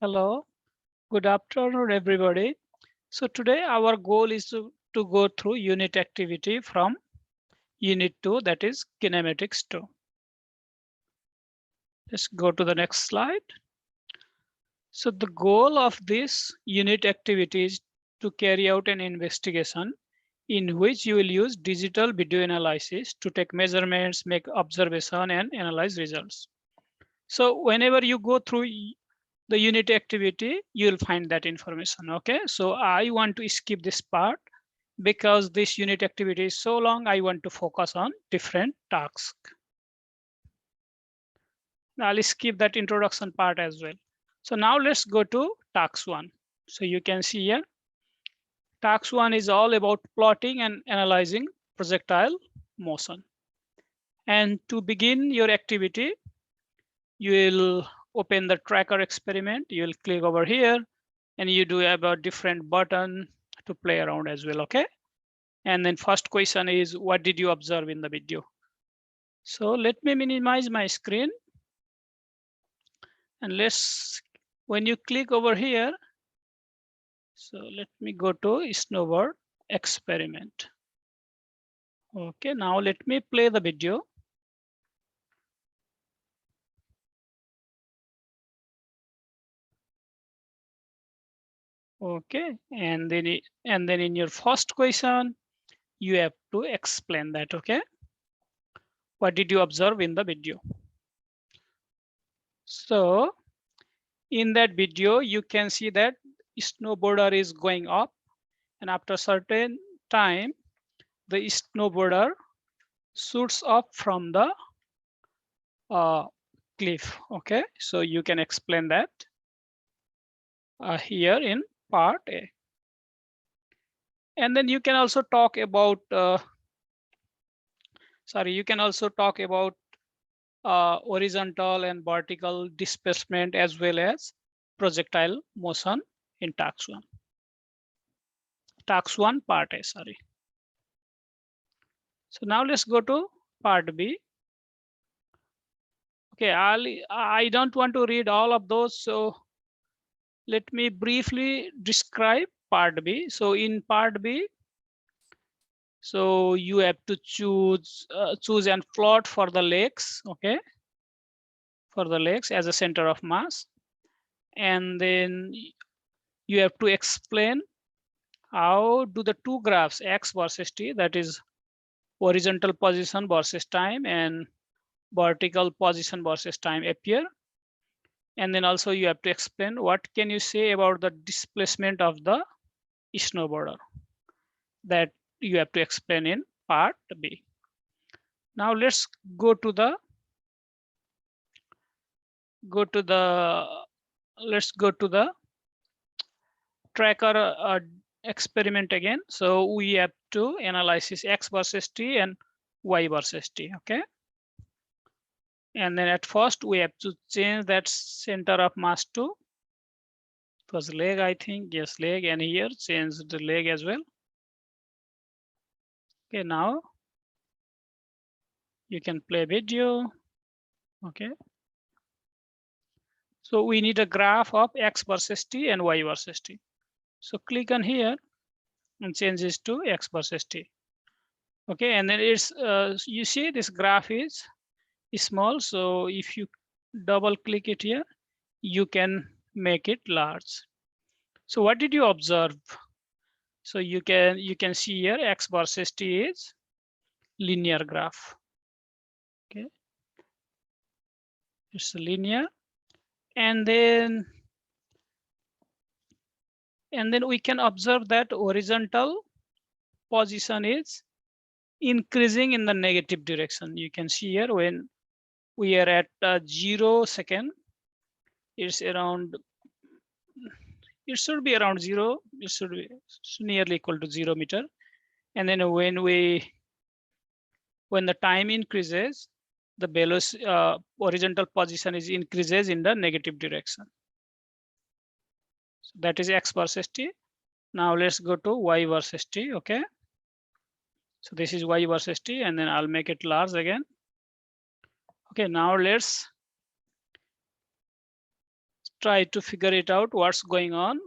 Hello, good afternoon, everybody. So today our goal is to go through unit activity from unit 2, that is kinematics 2. Let's go to the next slide. So the goal of this unit activity is to carry out an investigation in which you will use digital video analysis to take measurements, make observation and analyze results. So whenever you go through the unit activity, you'll find that information. Okay, so I want to skip this part because this unit activity is so long. I want to focus on different tasks. I'll skip that introduction part as well. So now let's go to task 1. So you can see here, task 1 is all about plotting and analyzing projectile motion. And to begin your activity, you will open the tracker experiment. You will click over here and you do have a different button to play around as well. Okay, and then first question is, what did you observe in the video? So let me minimize my screen, and let's, when you click over here, so let me go to snowboard experiment. Okay, now let me play the video. Okay, and then in your first question, you have to explain that. Okay, what did you observe in the video? So in that video, you can see that snowboarder is going up, and after a certain time, the snowboarder shoots up from the cliff. Okay, so you can explain that here in part A. And then you can also talk about, you can also talk about horizontal and vertical displacement as well as projectile motion in task 1. Task 1 part A, sorry. So now let's go to part B. Okay, I don't want to read all of those, so let me briefly describe part B. So in part B, so you have to choose and plot for the legs. Okay, for the legs as a center of mass, and then you have to explain how do the two graphs x versus t, that is horizontal position versus time and vertical position versus time, appear. And then also you have to explain what can you say about the displacement of the snowboarder, that you have to explain in part B. Now let's go to the let's go to the tracker experiment again. So we have to analyze x versus t and y versus t. Okay, and then at first we have to change that center of mass to, it was leg, I think, yes, leg, and here change the leg as well. Okay, now you can play video. Okay, so we need a graph of x versus t and y versus t. So click on here and change this to x versus t. Okay, and then it's you see this graph is small, so if you double click it here, you can make it large. So what did you observe? So you can see here x versus t is linear graph. Okay, it's linear, and then we can observe that horizontal position is increasing in the negative direction. You can see here when we are at 0 second, it's around, it should be around 0, it should be nearly equal to 0 meter. And then when the time increases, the velocity horizontal position is increases in the negative direction. So that is x versus t. Now let's go to y versus t. Okay, so this is y versus t, and then I'll make it large again. Okay, now let's try to figure it out what's going on.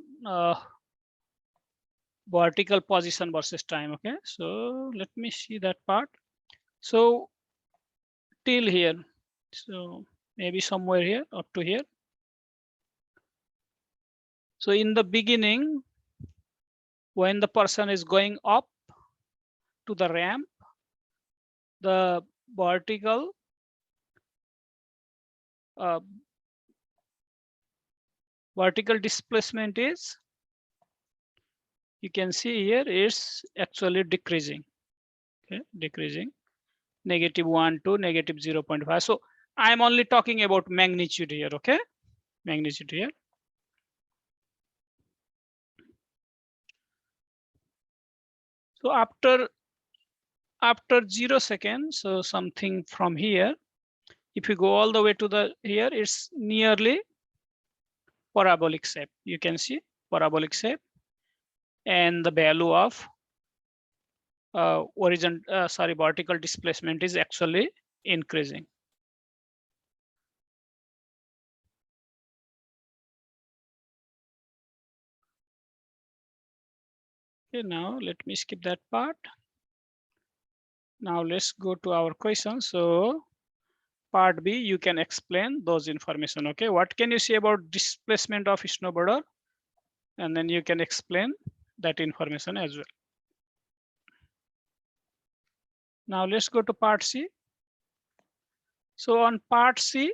Vertical position versus time. Okay, so let me see that part. So till here, so maybe somewhere here up to here. So in the beginning, when the person is going up to the ramp, the vertical displacement is, you can see here, is actually decreasing. Okay, decreasing, -1 to -0.5. So I'm only talking about magnitude here. Okay, magnitude here. So after 0 seconds, so something from here, if you go all the way to the here, it's nearly parabolic shape. You can see parabolic shape, and the value of vertical displacement is actually increasing. Okay, now let me skip that part. Now let's go to our question. So part B, you can explain those information. Okay, what can you say about displacement of snowboarder? And then you can explain that information as well. Now let's go to part C. So on part C,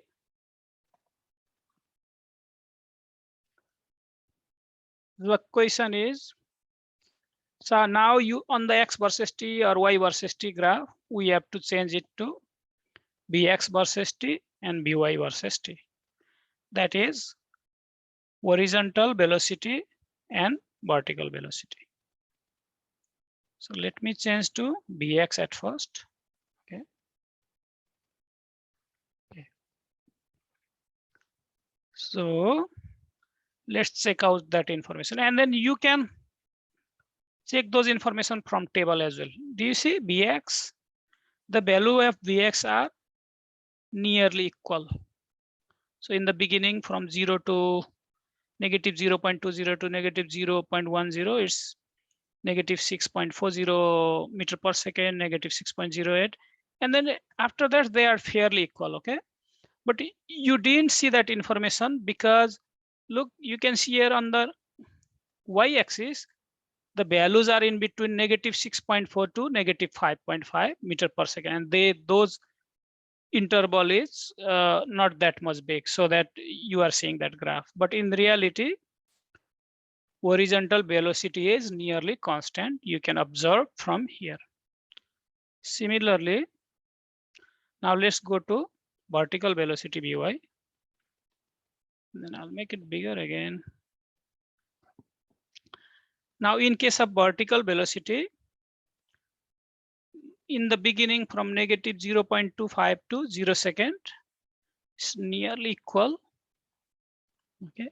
the question is, so now you on the X versus T or Y versus T graph, we have to change it to Bx versus T and By versus T. That is horizontal velocity and vertical velocity. So let me change to Bx at first. Okay. Okay. So let's check out that information, and then you can check those information from table as well. Do you see Bx? The value of Bx are nearly equal. So in the beginning, from 0 to -0.20 to -0.10, it's -6.40 meter per second, -6.08. And then after that, they are fairly equal, okay? But you didn't see that information because look, you can see here on the y-axis, the values are in between -6.4 to -5.5 meter per second. And those interval is not that much big, so that you are seeing that graph. But in reality, horizontal velocity is nearly constant. You can observe from here. Similarly, now let's go to vertical velocity By. Then I'll make it bigger again. Now in case of vertical velocity, in the beginning from -0.25 to 0 second, it's nearly equal. Okay,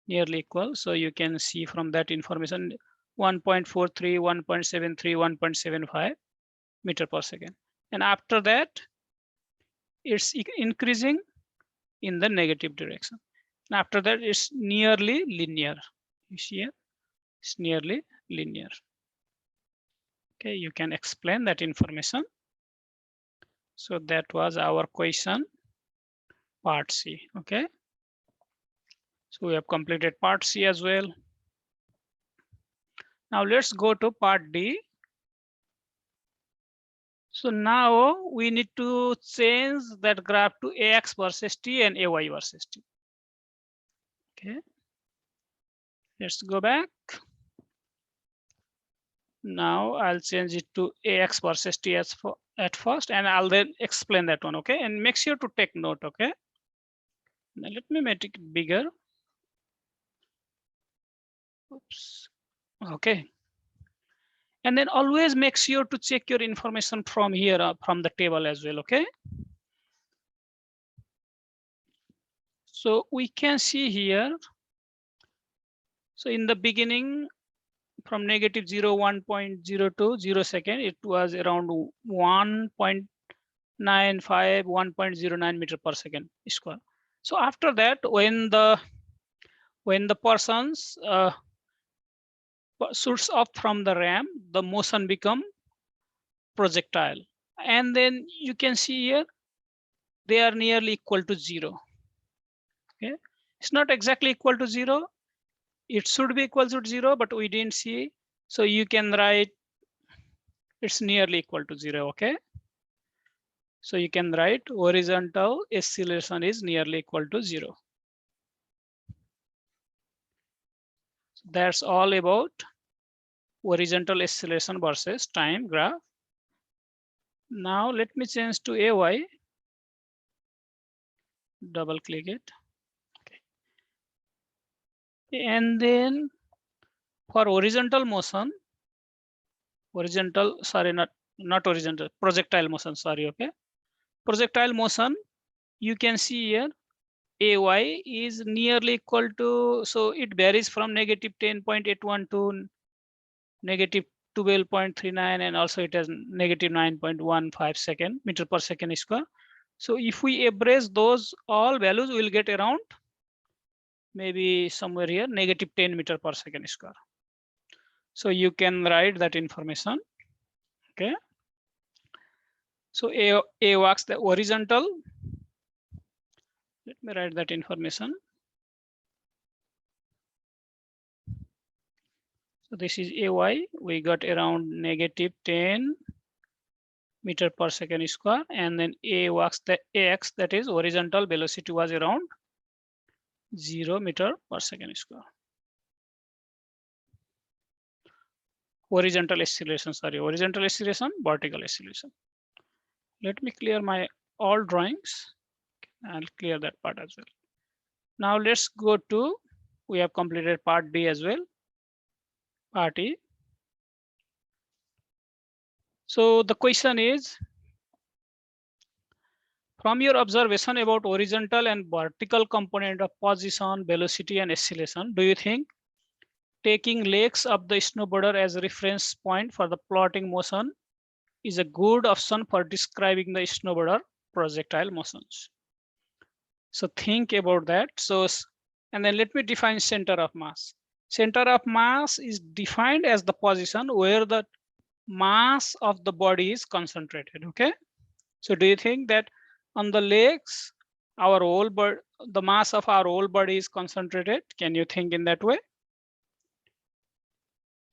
nearly equal. So you can see from that information 1.43, 1.73, 1.75 meter per second. And after that, it's increasing in the negative direction. And after that, it's nearly linear. You see here, it's nearly linear. Okay, you can explain that information. So that was our question, part C. Okay, so we have completed part C as well. Now let's go to part D. So now we need to change that graph to AX versus T and AY versus T. Okay, let's go back. Now I'll change it to AX versus T at first, and I'll then explain that one. Okay, and make sure to take note. Okay, now let me make it bigger. Oops. Okay, and then always make sure to check your information from here, from the table as well. Okay, so we can see here. So in the beginning, from -0, 1.02, 0 second, it was around 1.95, 1.09 meter per second square. So after that, when the person's shoots up from the ramp, the motion become projectile. And then you can see here, they are nearly equal to 0. Okay, it's not exactly equal to 0. It should be equal to 0, but we didn't see. So you can write it's nearly equal to 0. Okay, so you can write horizontal acceleration is nearly equal to 0. That's all about horizontal acceleration versus time graph. Now let me change to AY. Double click it. Okay. And then for horizontal motion, not horizontal, projectile motion, sorry, okay. Projectile motion, you can see here, AY is nearly equal to, so it varies from negative 10.81 to negative 12.39, and also it has negative 9.15 meter per second square. So if we average those all values, we'll get around maybe somewhere here negative 10 meter per second square. So you can write that information. Okay. So A works the horizontal. Let me write that information. So this is AY. We got around negative 10 meter per second square, and then A works the AX, that is horizontal velocity was around 0 meter per second square. Horizontal acceleration, sorry, horizontal acceleration, vertical acceleration. Let me clear my all drawings. I'll clear that part as well. Now let's go to, we have completed part B as well, part E. So the question is, from your observation about horizontal and vertical component of position, velocity, and acceleration, do you think taking legs of the snowboarder as a reference point for the plotting motion is a good option for describing the snowboarder projectile motions? So think about that. So, and then let me define center of mass. Center of mass is defined as the position where the mass of the body is concentrated. Okay. So do you think that on the legs, our whole body, the mass of our whole body is concentrated? Can you think in that way?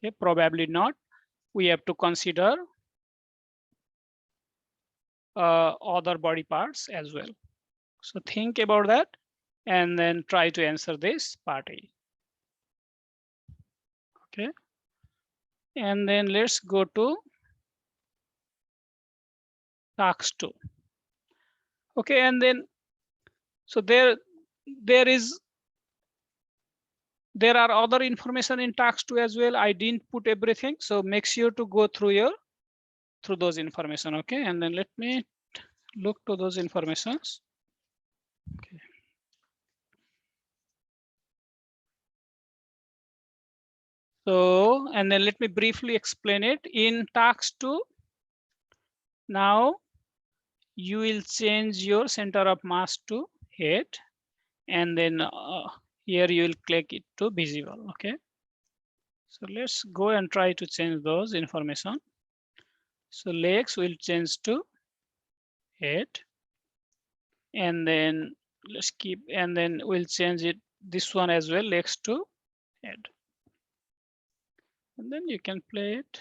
Okay, probably not. We have to consider other body parts as well. So think about that and then try to answer this part A. Okay. And then let's go to task 2. Okay, and then so there are other information in task 2 as well. I didn't put everything, so make sure to go through those information. Okay, and then let me look to those informations. Okay. So, and then let me briefly explain it. In task 2, now you will change your center of mass to head, and then here you will click it to visible. Okay, so let's go and try to change those information. So legs will change to head, and then let's keep, and then we'll change it, this one as well, legs to head, and then you can play it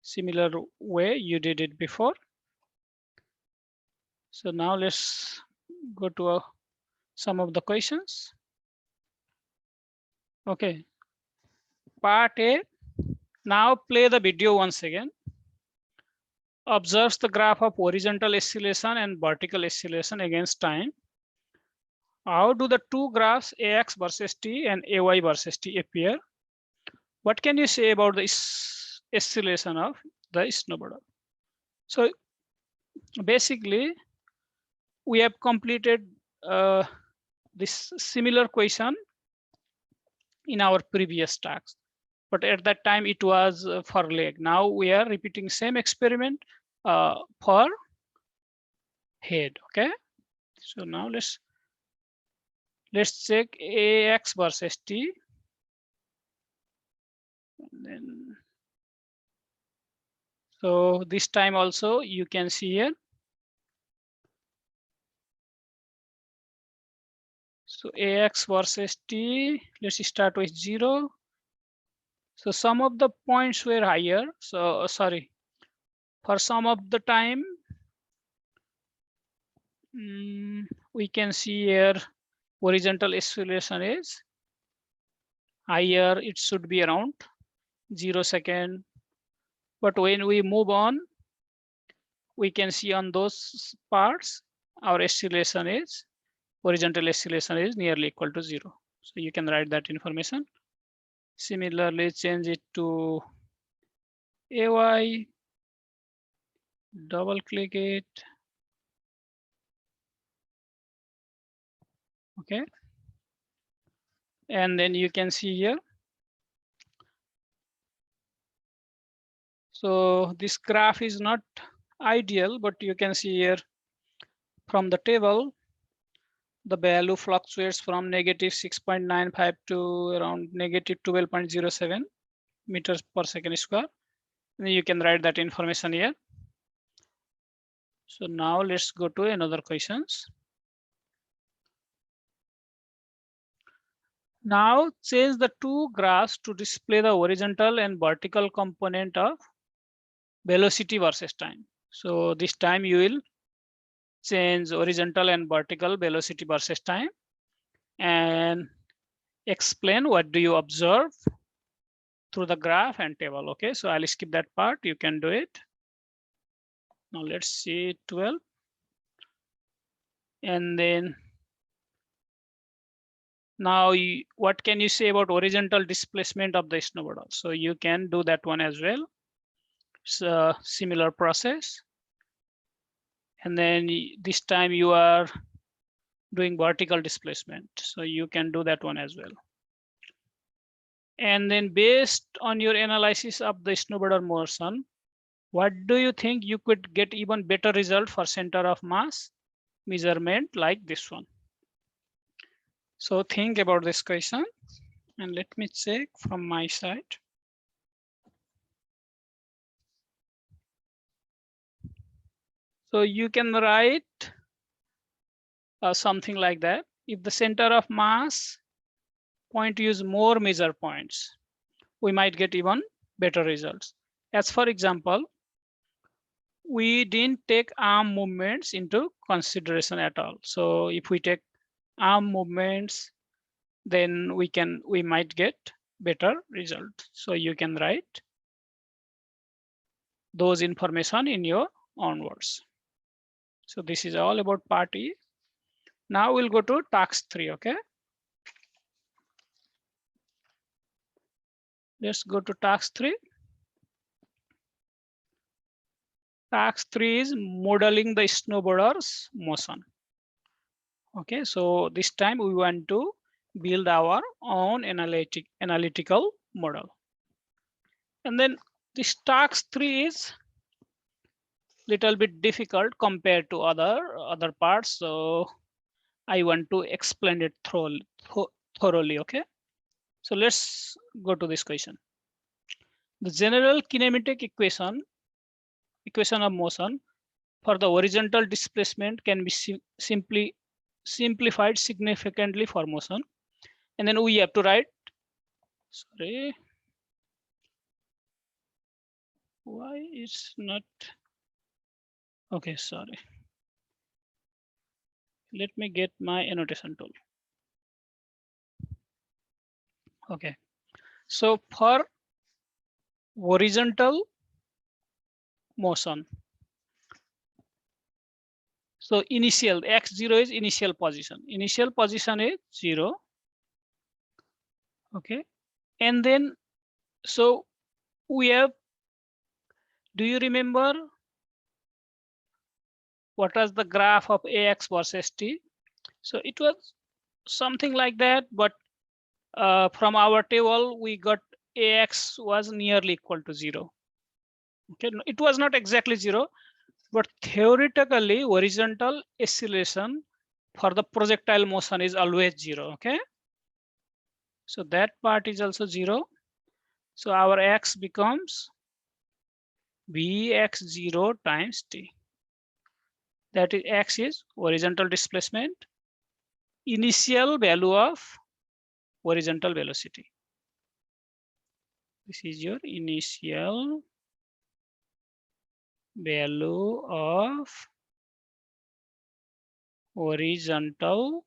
similar way you did it before. So now let's go to some of the questions. Okay, part A. Now play the video once again. Observes the graph of horizontal acceleration and vertical acceleration against time. How do the two graphs AX versus T and AY versus T appear? What can you say about the acceleration of the snowboarder? So basically, we have completed this similar question in our previous task, but at that time it was for leg. Now we are repeating same experiment for head. Okay, So now let's check AX versus T. And then, so this time also you can see here. So AX versus T, let's start with 0. So some of the points were higher. So sorry, for some of the time, we can see here horizontal acceleration is higher. It should be around 0 second. But when we move on, we can see on those parts, our acceleration is, horizontal acceleration is nearly equal to 0. So you can write that information. Similarly, change it to AY, double click it. Okay. And then you can see here. So this graph is not ideal, but you can see here from the table, the value fluctuates from negative 6.95 to around negative 12.07 meters per second square. And you can write that information here. So now let's go to another questions. Now change the two graphs to display the horizontal and vertical component of velocity versus time. So this time you will change horizontal and vertical velocity versus time and explain what do you observe through the graph and table. Okay, so I'll skip that part. You can do it. Now let's see 12. And then now what can you say about horizontal displacement of the snowboarder? So you can do that one as well. It's a similar process. And then this time you are doing vertical displacement. So you can do that one as well. And then based on your analysis of the snowboarder motion, what do you think you could get even better result for center of mass measurement like this one? So think about this question and let me check from my side. So you can write something like that. If the center of mass point use more measure points, we might get even better results. As for example, we didn't take arm movements into consideration at all. So if we take arm movements, then we might get better result. So you can write those information in your own words. So this is all about part E. Now we'll go to task 3. Okay. Let's go to task 3. Task 3 is modeling the snowboarder's motion. Okay, so this time we want to build our own analytical model. And then this task 3 is little bit difficult compared to other parts. So I want to explain it thoroughly. Okay, so let's go to this question. The general kinematic equation of motion for the horizontal displacement can be simplified significantly for motion. And then we have to write, sorry, why it's not, okay, sorry. Let me get my annotation tool. Okay, so for horizontal motion, so initial x0 is initial position. Initial position is 0. Okay, and then so we have, do you remember what was the graph of AX versus T? So it was something like that, but from our table we got AX was nearly equal to 0. Okay, it was not exactly 0, but theoretically horizontal acceleration for the projectile motion is always 0. Okay, so that part is also 0. So our x becomes bx0 times t. That is, x is horizontal displacement, initial value of horizontal velocity. This is your initial value of horizontal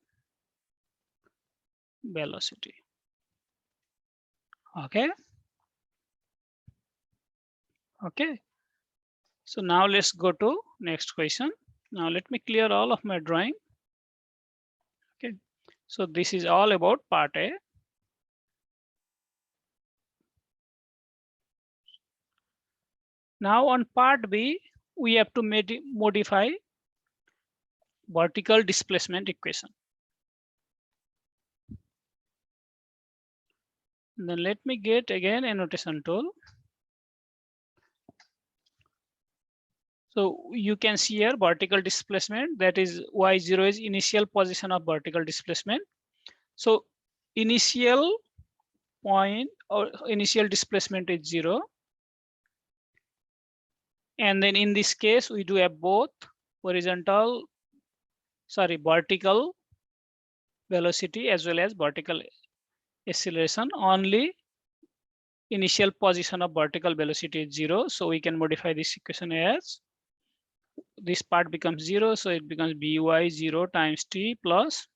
velocity. Okay. Okay. So now let's go to next question. Now let me clear all of my drawing. Okay. So this is all about part A. Now on part B, we have to modify vertical displacement equation. And then let me get again annotation tool. So you can see here vertical displacement, that is y0 is initial position of vertical displacement. So initial point or initial displacement is 0. And then in this case, we do have both vertical velocity as well as vertical acceleration. Only initial position of vertical velocity is 0. So we can modify this equation as this part becomes 0. So it becomes by0 times t plus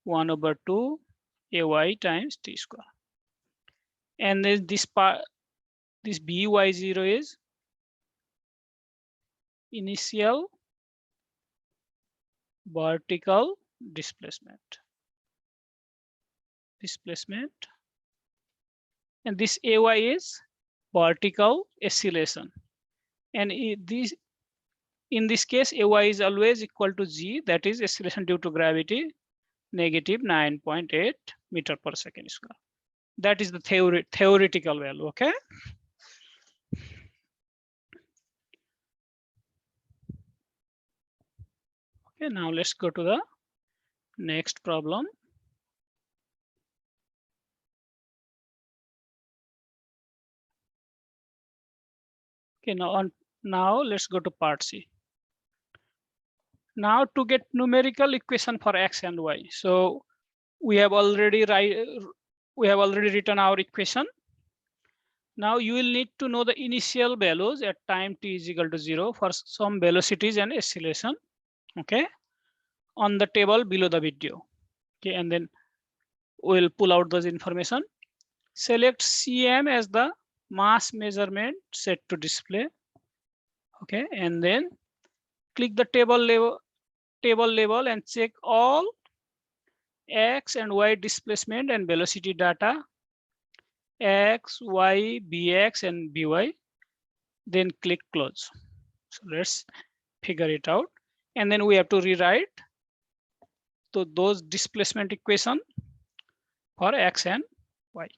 1/2 ay times t square. And then this part, this by0 is initial vertical displacement. And this ay is vertical acceleration. And in this case, ay is always equal to g, that is acceleration due to gravity, negative 9.8 meter per second square. That is the theoretical value. Okay. Okay, now let's go to the next problem. Okay, now let's go to part C. Now to get numerical equation for x and y. So we have already written our equation. Now you will need to know the initial values at time t is equal to 0 for some velocities and acceleration. Okay, on the table below the video. Okay, and then we'll pull out those information. Select CM as the mass measurement set to display. Okay, and then click the table label and check all x and y displacement and velocity data, x, y, bx, and by. Then click close. So let's figure it out. And then we have to rewrite those displacement equation for x and y.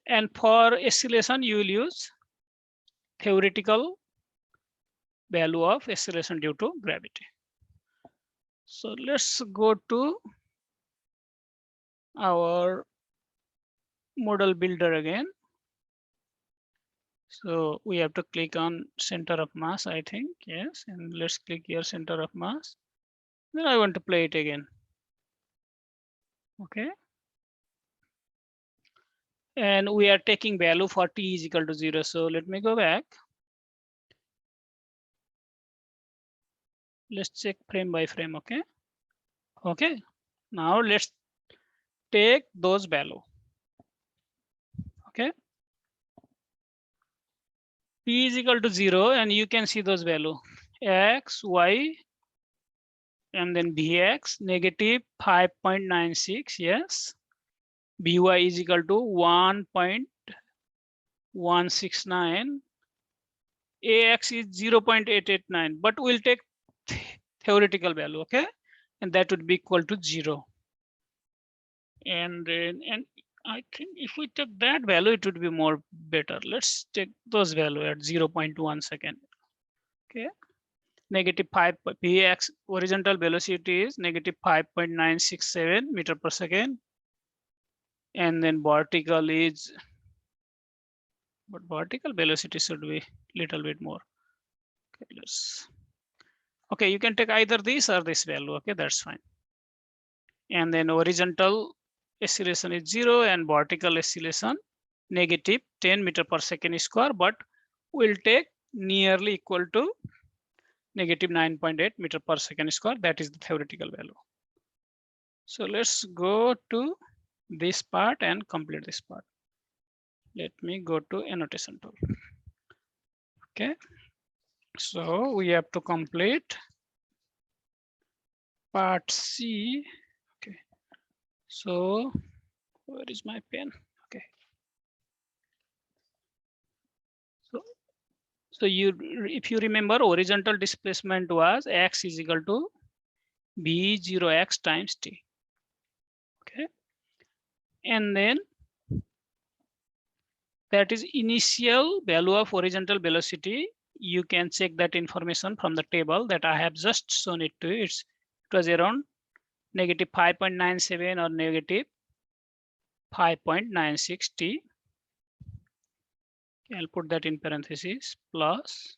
And for acceleration, you will use theoretical value of acceleration due to gravity. So let's go to our model builder again. So we have to click on center of mass, I think. Yes, and let's click here center of mass. Then I want to play it again. Okay. And we are taking value for t is equal to 0. So let me go back. Let's check frame by frame. Okay. Okay. Now let's take those value. Okay. T is equal to 0, and you can see those value x, y, and then bx negative 5.96. Yes. by is equal to 1.169. ax is 0.889, but we'll take theoretical value. Okay, and that would be equal to 0. And I think if we take that value, it would be more better. Let's take those value at 0.1 second. Okay. negative 5 px horizontal velocity is negative 5.967 meter per second, and then vertical is, but vertical velocity should be little bit more. Okay, okay, you can take either this or this value. Okay, that's fine. And then horizontal acceleration is 0 and vertical acceleration negative 10 meter per second square, but will take nearly equal to negative 9.8 meter per second square. That is the theoretical value. So let's go to this part and complete this part. Let me go to annotation tool. Okay, so we have to complete part C. Okay, so where is my pen? Okay, so you, if you remember, horizontal displacement was x is equal to v0x times t. Okay, and then that is initial value of horizontal velocity. You can check that information from the table that I have just shown it to you. It was around negative 5.97 or negative 5.96 t. I'll put that in parentheses plus.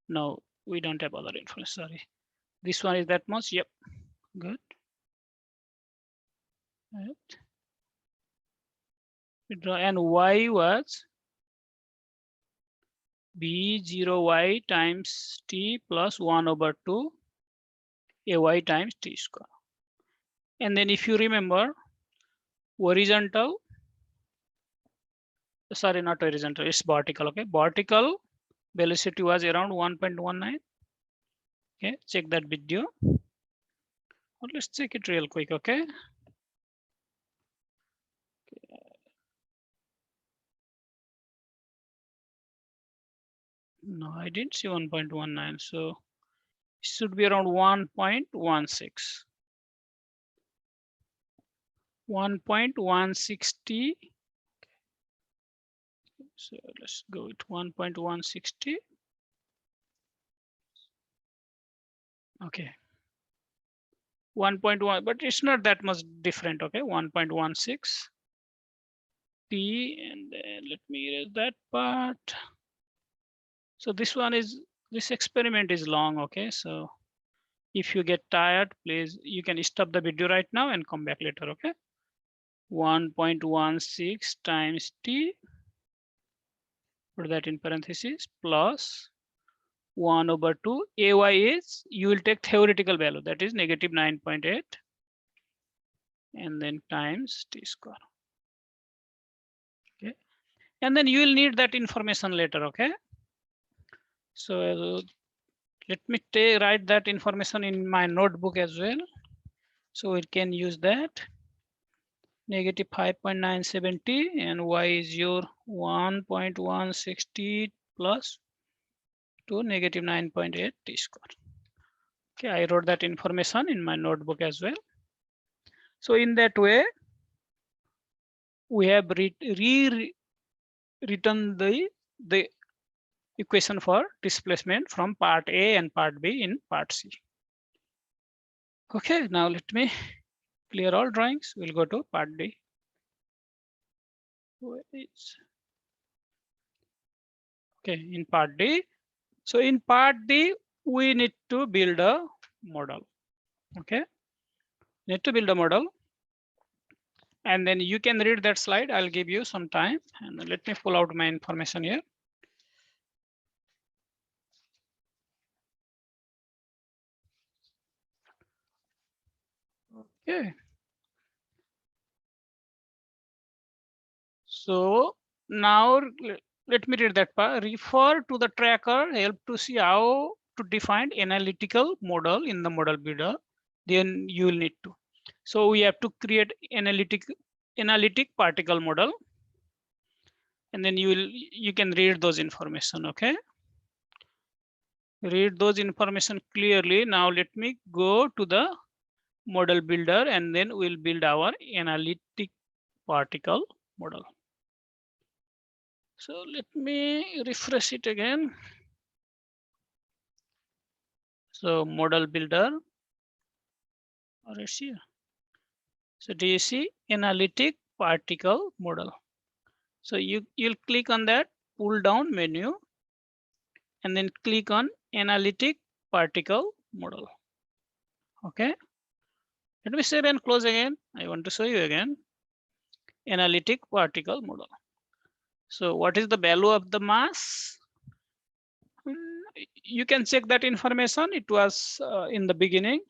No, we don't have other information. Sorry, this one is that much. Yep, good. Right. And y was b0y times t plus 1 over 2 ay times t square. And then if you remember, horizontal, sorry, not horizontal, it's vertical. Okay, vertical velocity was around 1.19. Okay, check that video. Or let's check it real quick. Okay. No, I didn't see 1.19. So it should be around 1.16. 1.160. So let's go with 1.160. Okay. 1.1, but it's not that much different. Okay, 1.16 t, and then let me erase that part. So this one is, this experiment is long. Okay, so if you get tired, please, you can stop the video right now and come back later. Okay, 1.16 times t, put that in parentheses, plus 1 over 2. Ay is, you will take theoretical value, that is negative 9.8, and then times t square. Okay, and then you will need that information later. Okay, so let me write that information in my notebook as well, so we can use that. Negative 5.970 and y is your 1.160 plus to negative 9.8 t square. Okay, I wrote that information in my notebook as well. So in that way, we have rewritten the equation for displacement from part A and part B in part C. Okay, now let me clear all drawings. We'll go to part D. Okay, in part D. So in part D, we need to build a model. Okay, need to build a model. And then you can read that slide. I'll give you some time. And let me pull out my information here. Okay. So now let me read that part. Refer to the tracker, help to see how to define analytical model in the model builder. Then you will need to. So we have to create analytic particle model. And then you can read those information. Okay. Read those information clearly. Now let me go to the model builder and then we'll build our analytic particle model. So let me refresh it again. So model builder, or it's here. So do you see analytic particle model? So you'll click on that pull down menu and then click on analytic particle model. Okay. Let me save and close again. I want to show you again. Analytic particle model. So what is the value of the mass? You can check that information. It was in the beginning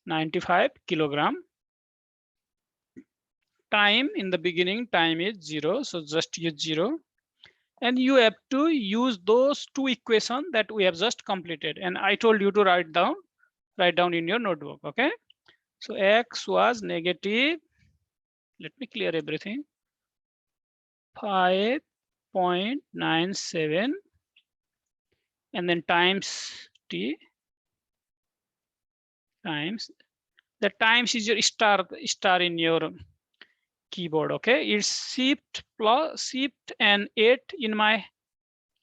95 kilogram. Time in the beginning, time is 0. So just use 0. And you have to use those two equations that we have just completed. And I told you to write down in your notebook. Okay. So X was negative. Let me clear everything. 5.97 and then times T times the times is your star in your keyboard. Okay, it's shift and 8 in my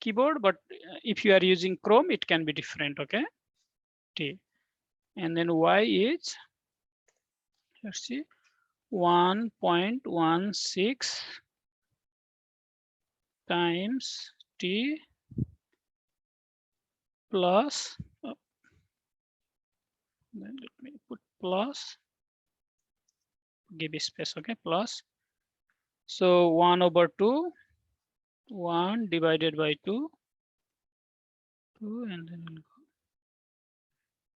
keyboard, but if you are using Chrome it can be different. Okay, T and then Y is, let's see, 1.16 times T plus, then let me put plus, give a space. Okay, plus, so 1/2, 1 divided by 2, and then we'll go.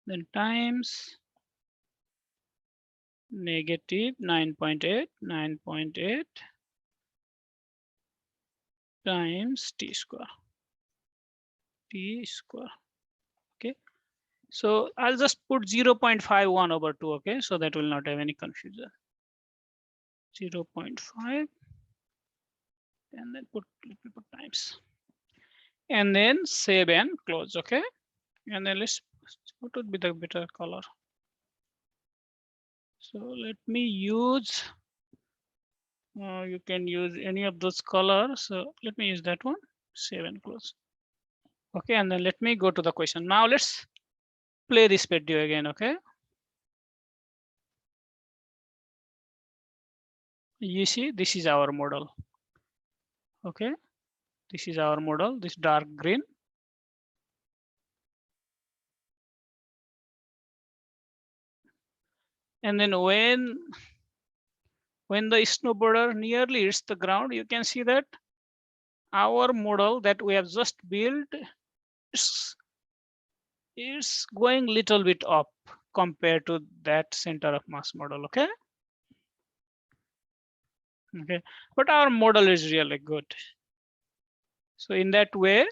Then times negative 9.8 times T square. Okay, so I'll just put 0.51/2. Okay, so that will not have any confusion. 0.5 and then let me put times and then save and close. Okay, and then what would be the better color? So let me use, you can use any of those colors. So let me use that one, save and close. Okay, and then let me go to the question. Now let's play this video again. Okay, you see this is our model. Okay, this is our model, this dark green. And then when the snowboarder nearly hits the ground, you can see that our model that we have just built is going little bit up compared to that center of mass model. Okay, but our model is really good. So in that way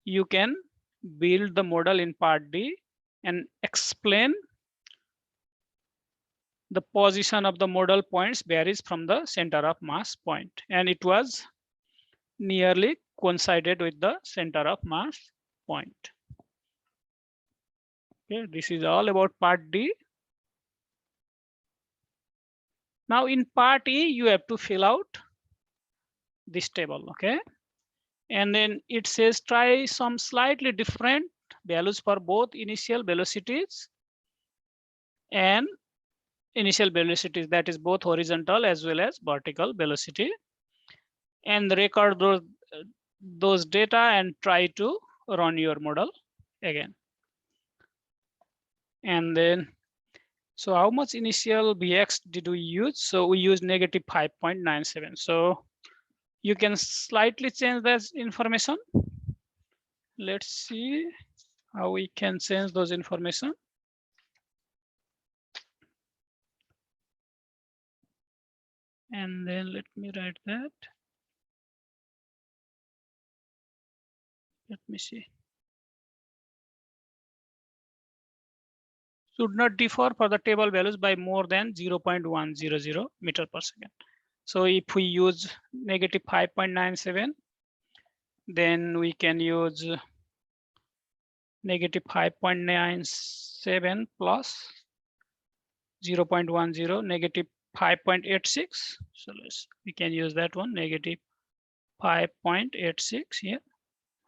you can build the model in part D and explain the position of the model points varies from the center of mass point, and it was nearly coincided with the center of mass point. Okay, this is all about part D. Now in part E, you have to fill out this table. Okay, and then it says try some slightly different values for both initial velocities and initial velocities, that is both horizontal as well as vertical velocity, and record those data and try to run your model again. And then, so how much initial Vx did we use? So we used negative 5.97. So you can slightly change that information. Let's see how we can change those information. And then let me write that. Let me see. Should not differ for the table values by more than 0.100 meter per second. So if we use negative 5.97, then we can use negative 5.97 plus 0.10, negative 5.86. So we can use that one, negative 5.86 here.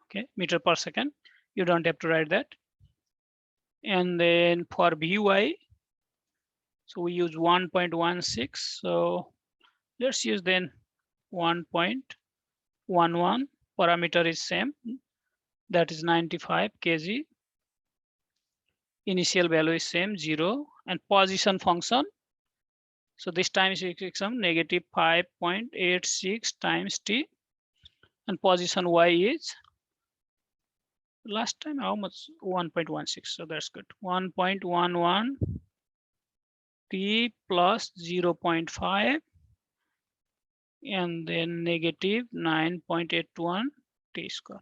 Okay, meter per second. You don't have to write that. And then for Vy, so we use 1.16. So let's use then 1.11. Parameter is same, that is 95 kg. Initial value is same, 0. And position function, so this time is some negative 5.86 times t. And position y is, last time how much? 1.16. So that's good. 1.11 t plus 0.5 and then negative 9.81 t square.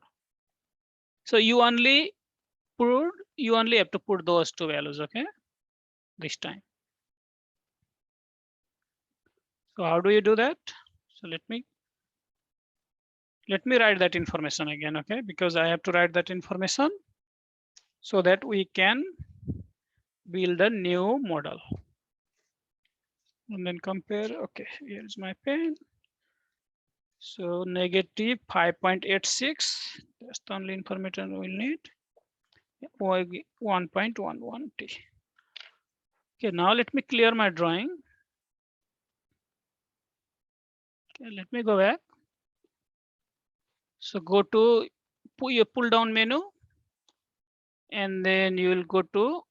So you only have to put those two values, okay? This time. So how do you do that? So let me write that information again, okay? Because I have to write that information so that we can build a new model. And then compare, okay, here's my pen. So negative 5.86, that's the only information we'll need. 1.11 t. Okay, now let me clear my drawing. Okay, let me go back. So go to your pull down menu, and then you will go to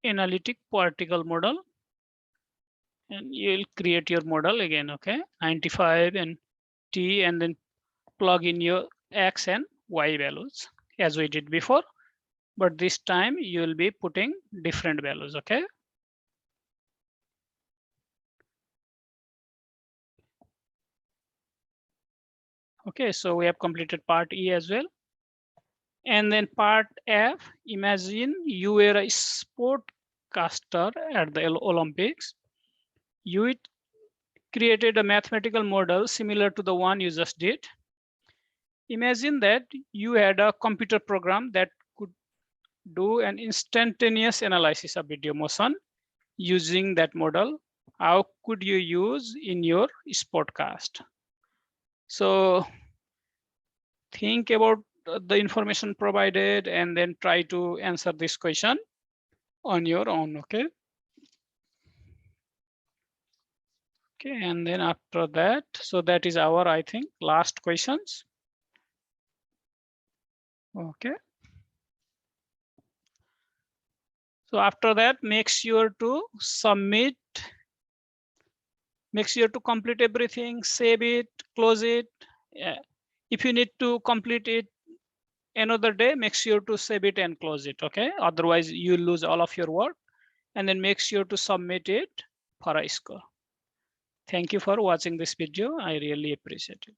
analytic particle model, and you will create your model again, okay? 95 and t, and then plug in your x and y values as we did before, but this time you will be putting different values, okay? Okay, so we have completed part E as well. And then part F, imagine you were a sportcaster at the Olympics. You created a mathematical model similar to the one you just did. Imagine that you had a computer program that could do an instantaneous analysis of video motion using that model. How could you use in your sportcast? So think about the information provided and then try to answer this question on your own, okay? Okay, and then after that, so that is our, I think, last questions. Okay. So after that, make sure to submit, make sure to complete everything, save it, close it. Yeah. If you need to complete it another day, make sure to save it and close it, okay? Otherwise, you lose all of your work. And then make sure to submit it for a score. Thank you for watching this video. I really appreciate it.